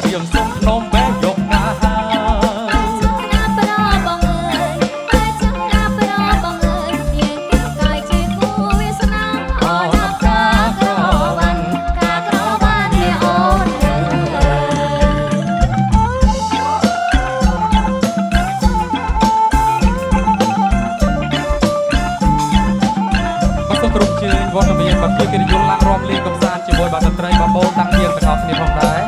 រៀមសុំភ្នំបែយកណាគ្រប់ជើងវត្តមានបើជួយគេនិយមឡើងរួមលេងកំសាន្តជាមួយបាទតន្ត្រីបបោតាំងយើងទាំងអស់គ្នាផងដែរ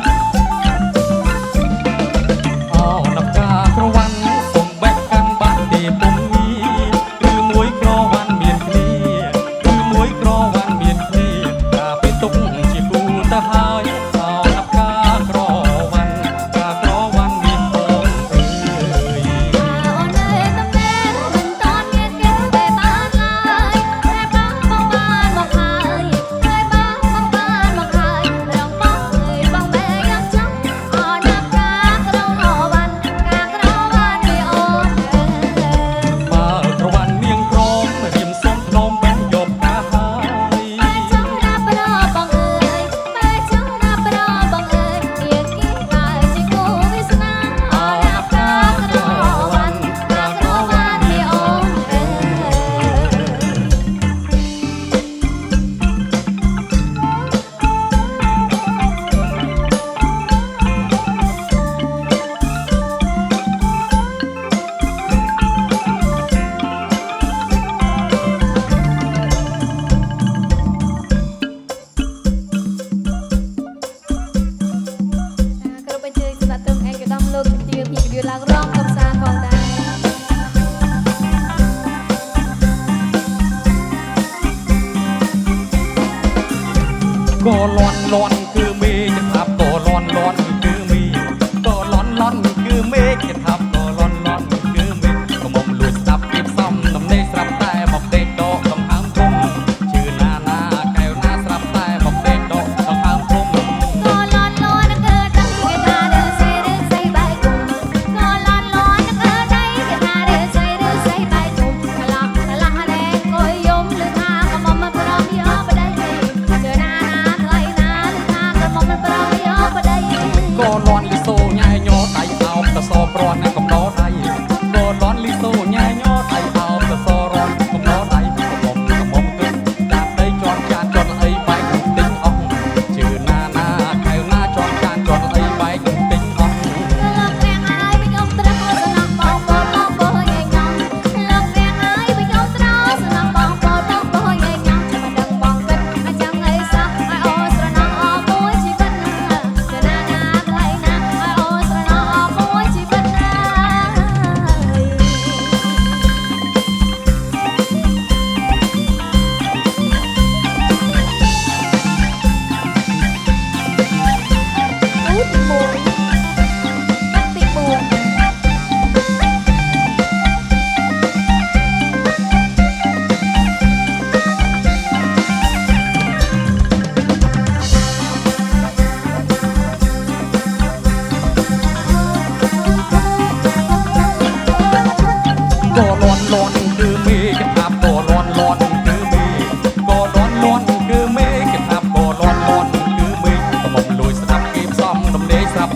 អូនផ្កាក្រវ៉ាន់សុំបែកកាន់បាក់ទីពុំឬមួយក្រវ៉ាន់មានគ្នាឬមួយក្រវ៉ាន់មានគ្នាតាពេលទុកជាគូទៅហើយអូនផ្កាក្រវ៉ាន់ក្រវ៉ាន់មានបងអើយអូនអើយតំណែងមិនតន់មានគេបែបានឡើយតែបងបងបានមកហើយតែបងបងបានមកហើយរងបងអើយបងបែយ៉ាងចង់អូនផ្កាក្រវ៉ាន់មានអូនបើក្រវ៉ាន់នាងក្រមរៀមសុំភ្នំបែយកតាហើយបែចង់រាប់របងអើយបែចង់រាប់របងអើយមានគេហើយជាគូវាសនាអូនផ្កាក្រវ៉ាន់មានអូនគ្រប់បញ្ជើញសម្រាប់ត្រឹមឯកឧត្តមលោកជំទាវភីវិទ្យាឡើងរងកំសាន្តផងដែរក៏លន់លន់គឺមេจะทับក៏លន់លន់គឺមេក៏លន់លន់គឺមេจะทับក៏លន់លន់គឺមេក៏មកលួចស្ដាប់ពីផ្សំដំណេកស្រាប់តែមកដេកដកដង្ហើមគុំជឿណាណាកែវណាស្រាប់តែមកដេកដកដង្ហើមគុំក៏លន់លន់គឺដឹងគេថាឬស្អីបែកគុំក៏លន់លន់គឺដឹងគេថាឬស្អីបែកគុំឆ្លាស់ឆ្លាស់តែគួយយំឬថាក៏មកមិនប្រមយកបដិជឿណាណាថ្លៃណាឬថាក៏មកមិនប្រមយកបដិក៏លន់លីសូញ៉ែញោដៃអោបតសព្រាន់កំដរដៃក៏លន់លីសូញ៉ែញោដៃអោបតសរន់កំដរដៃកំមុំគិតដាក់ដីជាន់ចានជាន់អីបែកទិញអស់ជឿណាណាកែវណាជាន់ចានជាន់អីបែកទិញអស់លោករៀងហើយវិញអ៊ំត្រឹកសំណងបងបងញ៉ៃញ៉ងលោករៀងហើយវិញអ៊ំត្រឹកសំណងបងបងញ៉ៃញ៉ងមិនដឹងបងគិតអាចចាំអីសោះឲ្យអូស្រណងអមួយជីវិតជឿណាណាថ្លៃណាឲ្យអូស្រណងអមួយជីវិតណាก็ลอนลอนคือเมฆจะทับก็ลอนลอนคือเมฆก็ลอนลอนคือเมฆจะทับก็ลอนลอนคือเมฆก็มองลอยสนับกีบซ้อมดำเนยสนับ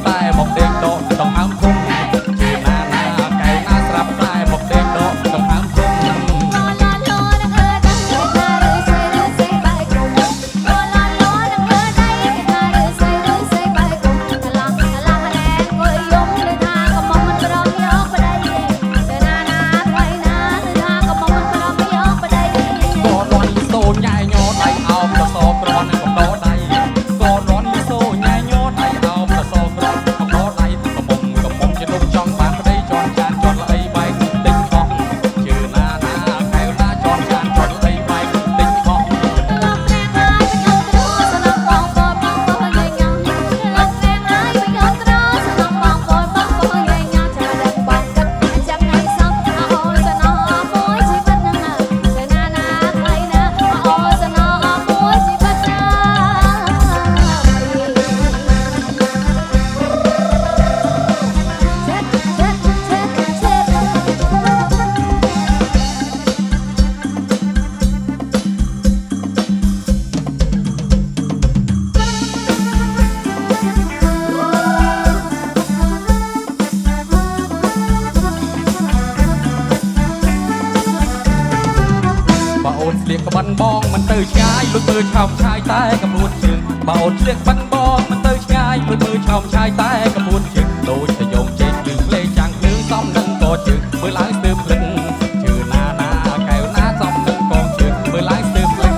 នបងមិនទៅឆ្ងាយលុយមើលឆោមឆាយតែកពួនជើងបើអូនឆ្លៀកបិនបងមិនទៅឆ្ងាយលុយមើលឆោមឆាយតែកពួនជើងដូចតែយងជេកលឺភ្លេងចាំងភ្លើងសំនឹងកជើងមើលឡើងស្ទើរភ្លឹងជឿណាណាកែវណាសំនឹងកងជើងមើលឡើងស្ទើរភ្លឹង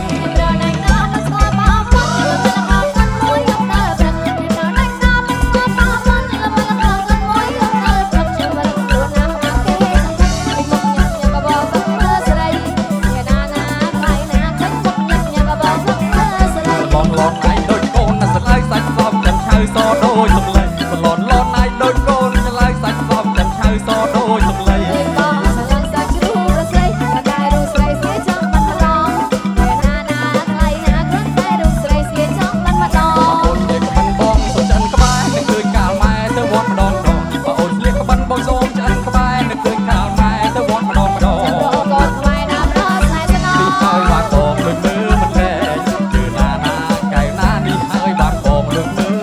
សដូចសំឡេងសឡនលនណៃដូចកូនឆ្លើយសាច់សំចាំឆៅសដូចសំឡេងបងស្រឡាញ់សាច់ជ្រូករស្រីតែរូបស្រីស្រីចង់បាត់ម្ដងពេលណាណាថ្លៃណាគ្រាន់តែរូបស្រីស្រីចង់បាត់ម្ដងអូនជាក្បិនបងសុំចិនក្បែរនឹកឃើញកាលម៉ែទៅវត្តម្ដងដងបើអូនឆ្លៀកក្បិនបងសូមចិនក្បែរនឹកឃើញកាលម៉ែទៅវត្តម្ដងម្ដងចាំរកកូនថ្លៃណាប្រស្នេហ៍ស្នងនេះហើយបាត់បងលុយមើលមិនលែងជឿណាណាកែវណានេះហើយបាត់បងលុយមើល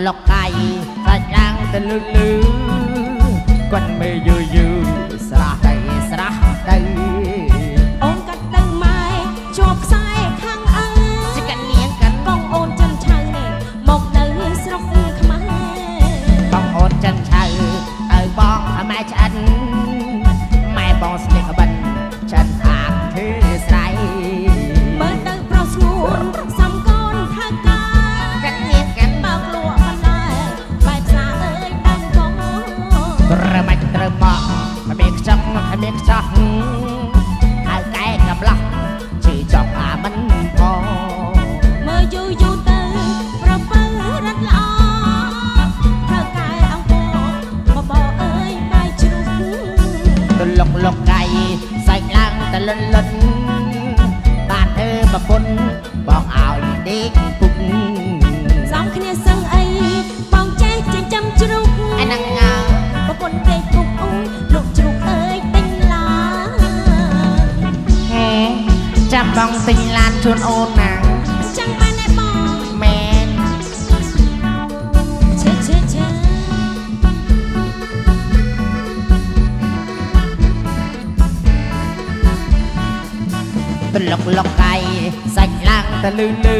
លុកកាយសាច់ឡើងទៅលឺលឺគាត់មេយូយូស្រះទៅស្រះទៅអូនកាត់ទៅម៉ែជាប់ខ្សែខាងអើជាកានាងកាត់បងអូនចិនឆៅនេះមកនៅស្រុកខ្មែរបងអូនចិនឆៅទៅបងម៉ែឆ្អិនម៉ែបងស្លៀកក្បិនចិនអាបធ្វើស្រ័យមើលទៅប្រុសស្ងួនសំកូនថាកាកាត់នាងកាត់បងលក់រមាច់ត្រូវមកមានខ្ចប់មានខ្ចប់ហៅកែកំឡោះជឿចប់អាមិនផងមើលយូរយូរទៅប្រពើរត់ល្អហើយកែអង្គបបអើយបាយជ្រុះទៅលុកលុកកៃសាច់ឡើងទៅលិនលិនបានធ្វើប្រពន្ធបងឲ្យដេកពុកសំគ្នាសឹងអីបងចេះចិញ្ចឹមជ្រុះឯហ្នឹងប្រពន្ធដេកពុកអូនលោកជ្រុះអើយទិញឡាចាំបងទិញឡានជូនអូនណាចាំបានឯបងមែនឈឺទៅលុកលុកកៃសាច់ឡើងទៅលឺលឺ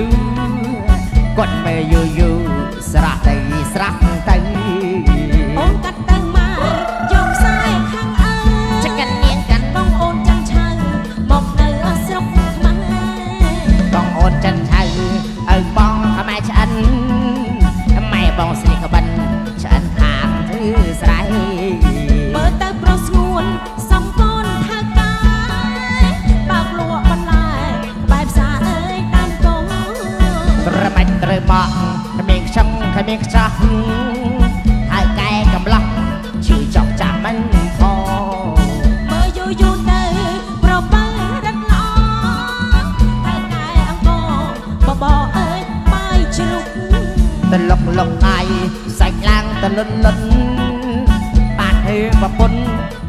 គាត់មេយូយូស្រះទៅស្រះទៅអូនកាត់ទៅមកយកខ្សែខាងអើចកាត់នាងកាត់បងអូនចាំឆៅមកនៅស្រុកខ្មែរបងអូនចិនឆៅ លុនលុនបាក់ធ្វើប្រពន្ធ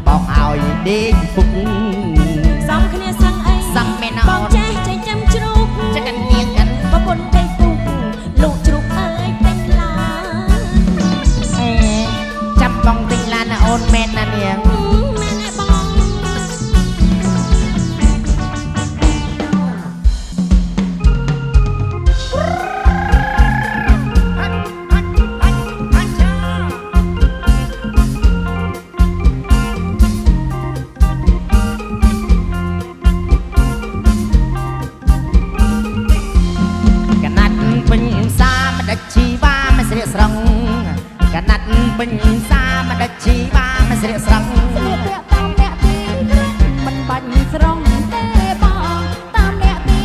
បងឲ្យដេកពុកសំគ្នាសឹងអីសំមែនបងចេះចេះចាំជ្រូកចកនាងกันប្រពន្ធពេកពុកលោកជ្រូកអើយពេញឡាចាំបងទិញឡានណាអូនមែនណានាងមែនឯបងជីវាមិនស្រៀកស្រង់កណាត់ពេញសាមិនដាច់ជីវាមិនស្រៀកស្រង់ស្លៀកពាក់តាមអ្នកទីមិនបាច់ស្រង់ទេបងតាមអ្នកទី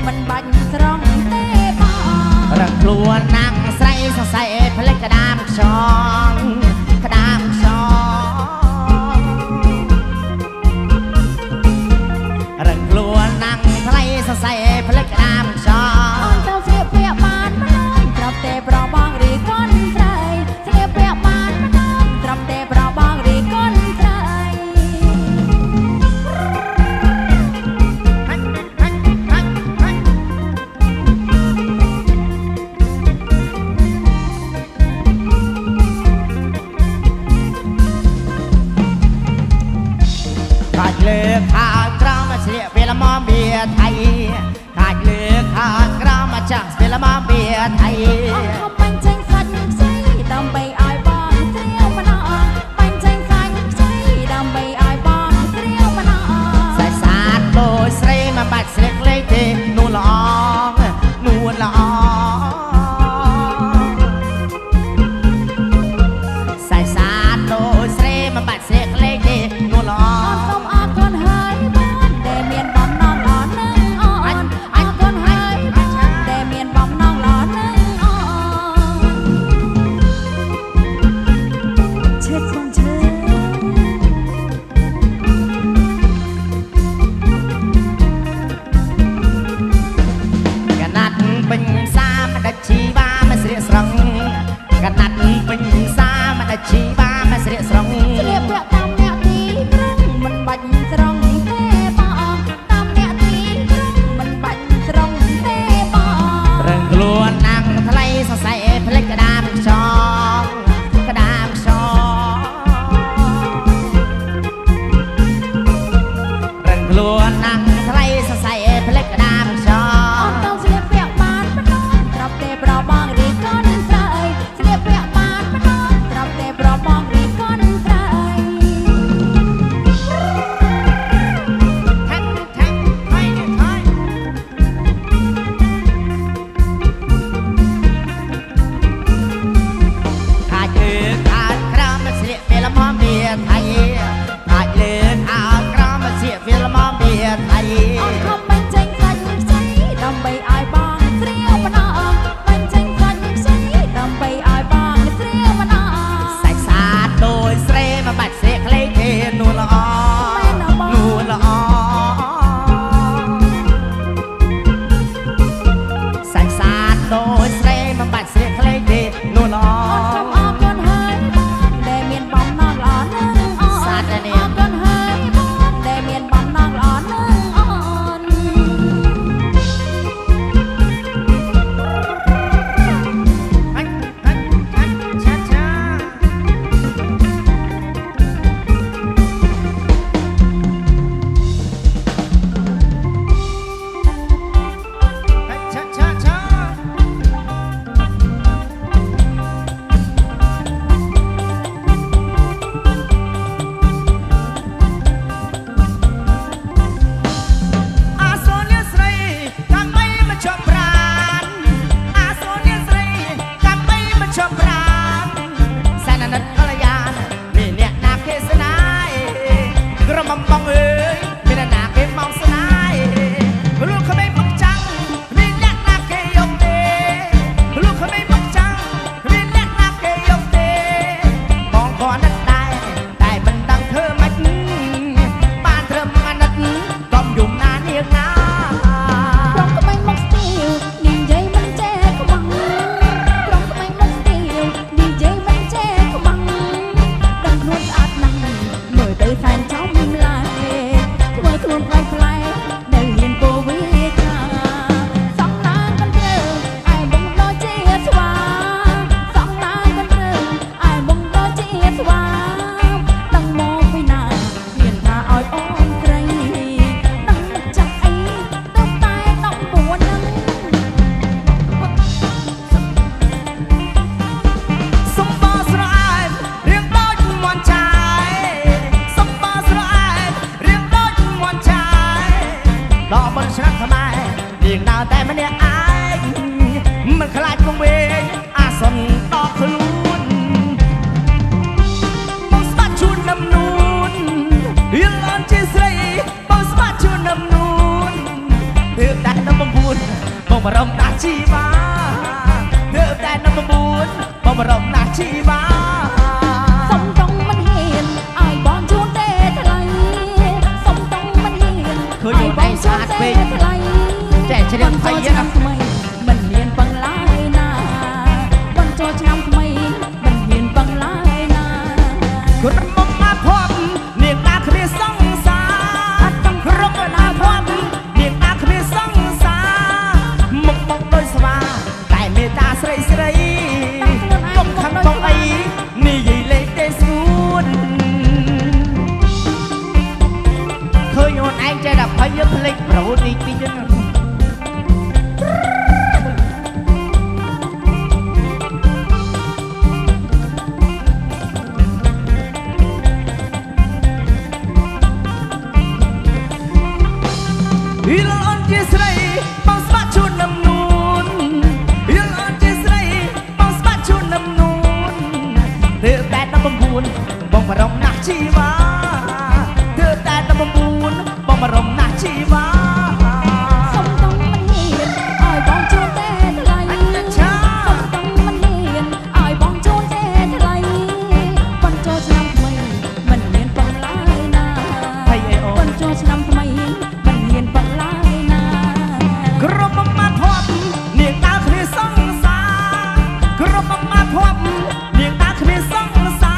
មិនបាច់ស្រង់ទេបងរកខ្លួនណាំងស្រីសរសៃផ្លេចក្តាមខ្យងក្តាមខ្យងរកខ្លួនណាំងស្រីសរសៃផ្លេចក្តាមខ្យងអូនទៅស្លៀកពាក់បានតែប្របងរីកូនស្រីស្លៀកពាក់បានត្រឹមតែប្របងរីកូនស្រីខាច់លើខាងក្រោមស្លៀកពេលមកបៀថៃខាច់លើខាងក្រោមចាស់ពេលមកបៀថៃអត់ខំបាញ់ចេញសាច់ខ្ចីដើម្បីឲ្យបងស្រីម្ដងបាញ់ចេញសាច់ខ្ចីដើម្បីឲ្យបងស្រីម្ដងសាច់ស្អាតដូចស្រីមិនបាច់ស្លៀកលេខទេនួនល្អនួនល្អសាច់ស្អាតដូចស្រីមិនបាច់ស្លៀកលេខទេនួនល្អសូមអរគុណហើយបានដែលមានបំណងល្អនឹងអូនអរគុណហើយដែលមានបំណងល្អនឹងអូនឈិតបងឈិតកណាត់ពេញសាមិនដាច់ជីវាមិនស្រៀកស្រង់កណាត់ពេញសាមិនដាច់ជីវាមិនស្រៀកស្រង់ស្លៀកពាក់តាមអ្នកទីមិនបាច់ស្រង់ទេបងតាមអ្នកទីមិនបាច់ស្រង់ទេបងរឹងខ្លួនណាំងថ្លៃសរសៃផ្លេចក្តាមខ្យងក្តាមខ្យងរឹងខ្លួនណាំងថ្លៃសរសៃផ្លេចក្តាមខ្យងអូនទៅស្លៀកពាក់បានម្ដងត្រប់តែប្របងរីកូនស្រីស្លៀកពាក់បានម្ដងត្រប់តែប្របងរីកូន บรมนาชีวาเธอแต่น้ำบุญบ่บรมนาชีวา สมตรงมันเห็นไอ้บองชวนเตะทลายสมตรงมันเห็นไอ้บองชวนเตะทลายวันโจชนำทำไมมันเรียนปังลายนาวันโจชนำทำไมมันเรียนปังลายนา คุณมองมาพบเนียงตาคดีส่องสาคุณมองมาพบเนียงตาคดีส่องสามองมองโดยสว่าแต่เมตตาใส่ใส่กบขังบองไอ้นี่ยิ่งเล็กเดสูนเคยโยนไอ้ใจดับพายุเพลิดเพลินดีปีจนIlon Jisrai bang sepatu namnun Ilon Jisrai bang sepatu namnun Thơ tát nó bông buồn bông mà rong nạc chi vá Thơ tát nó bông buồn bông mà rong nạc chi vá สมตรงมันเห็นไอ้บองชวนเตะทลายสมตรงมันเห็นไอ้บองชวนเตะทลายวันโจชนำทำไมมันเรียนปังลายนาวันโจชนำทำไมมันเรียนปังลายนา กรบมาพบเนียงตาคดีส่องสากรบมาพบเนียงตาคดีส่องสา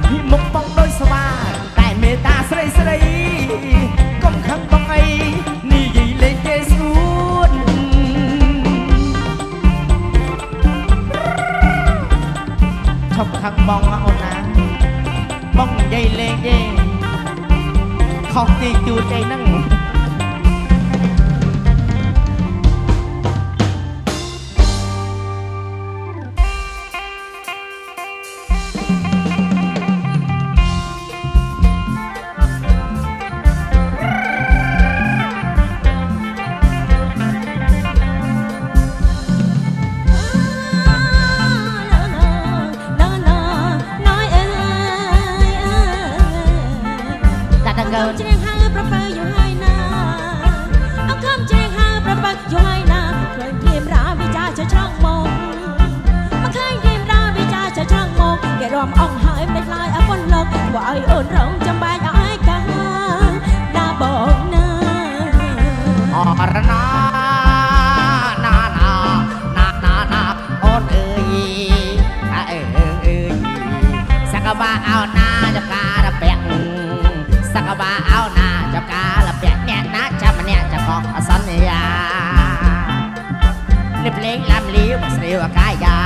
ที่มุกปองโดยสว่าแต่เมตตาใส่ใส่กบขังบองไอ้นี่ยิ่งเล็กเดสูนชอบขังบองเอานะบองใหญ่เล็กเด้ของตีจูดไอ้นั่งเอาแจงหาประเปอยู่ให้นาเอาคำแจงหาประเปอยู่ให้นาเคยเทียมราวิจาจะช่างมองมาเคยเทียมราวิจาจะช่างมองแกรอมอ่องหายเป็นลายอปนเลิกว่าไอ้เอิญเราจำใบไอ้กันดาบอกนาอรนานาโอนเอ้ยสักว่าเอาหน้าจะการะแปะสักว่าเอาหน้าจะการะแปะเนี่ยนะจะมันเนี่ยจะของสัญญาในเพลงลำลี้บเสียวกายยา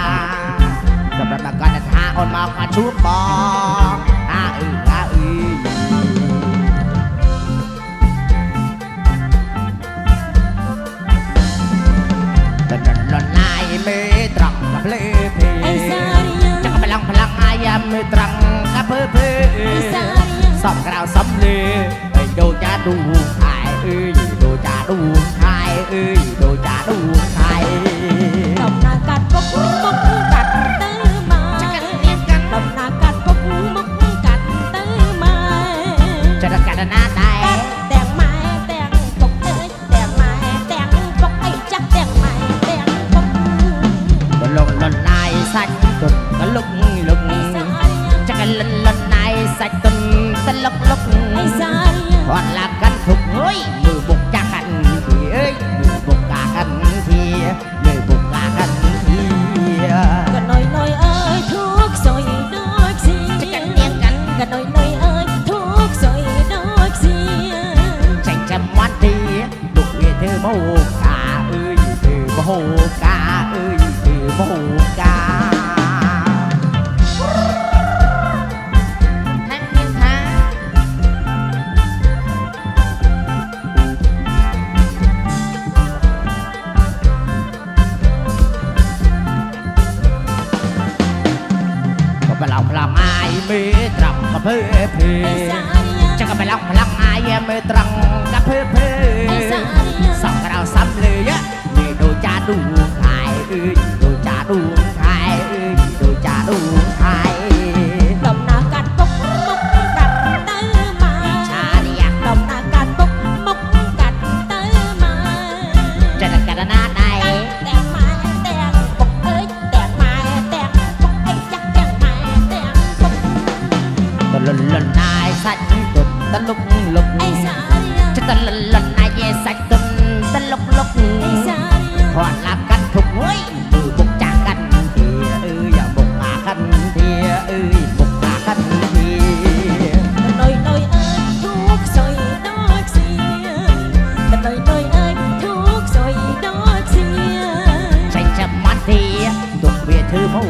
จบแล้วมาก่อนท่าอ่อนมามาชุบบองหล่นลายมือตรังกับเพลเพจะกำลังพลังอายมือตรังกับเพลสอบกล่าวสำเร็จดูจะดูไทยดูจะดูไทยดูจะดูไทย ตบหน้ากัดกบมกกัดตื้อมาจะกันเรียกกันตบหน้ากัดกบมกกัดตื้อมาจะระกันหน้าได้แต่งไม้แต่งปกแต่งไม้แต่งปกไอ้จักแต่งไม้แต่งปกก็ลงลนลายสักตุดก็ลุกจะกันลนลายสักตุนตลกพอดลากันถูกเฮ้ยมือบุกจากกันทีมือบุกกากันทีมือบุกกากันทีก็หน่อยเอ้ยทุกซอยดอกสีจะกันเรียกกันก็หน่อยเอ้ยทุกซอยดอกสีใจจำวันทีลูกเธอโมกาเธอโมกาเธอโมกาเราพลังอายมือตรังกับเพื่อจะก็ไปลองพลังอายมือตรังกับเพื่อสองเราซ้ำเลยนี่ดูจ่าดูไทยดูจ่าดูไทยดูจ่าดูไทยตบหน้ากัดปกกัดตื้อมาชาเดียตบหน้ากัดปกกัดตื้อมาจะกันหน้าได้ sạch đục ta lúc lúc ไอ้สาเรีย จะตะลันลันนายเยsạch đục ta lúc lúc ไอ้สาเรีย ถอดละกันทุกเว้ยมือบุกจากกันทีอย่าบุกหากันทีบุกหากันที ลอยลอยเอ้ยทุกซอยดอกเสียลอยลอยเอ้ยทุกซอยดอกเสีย ใช่จะมาทีตุกเวียถือมู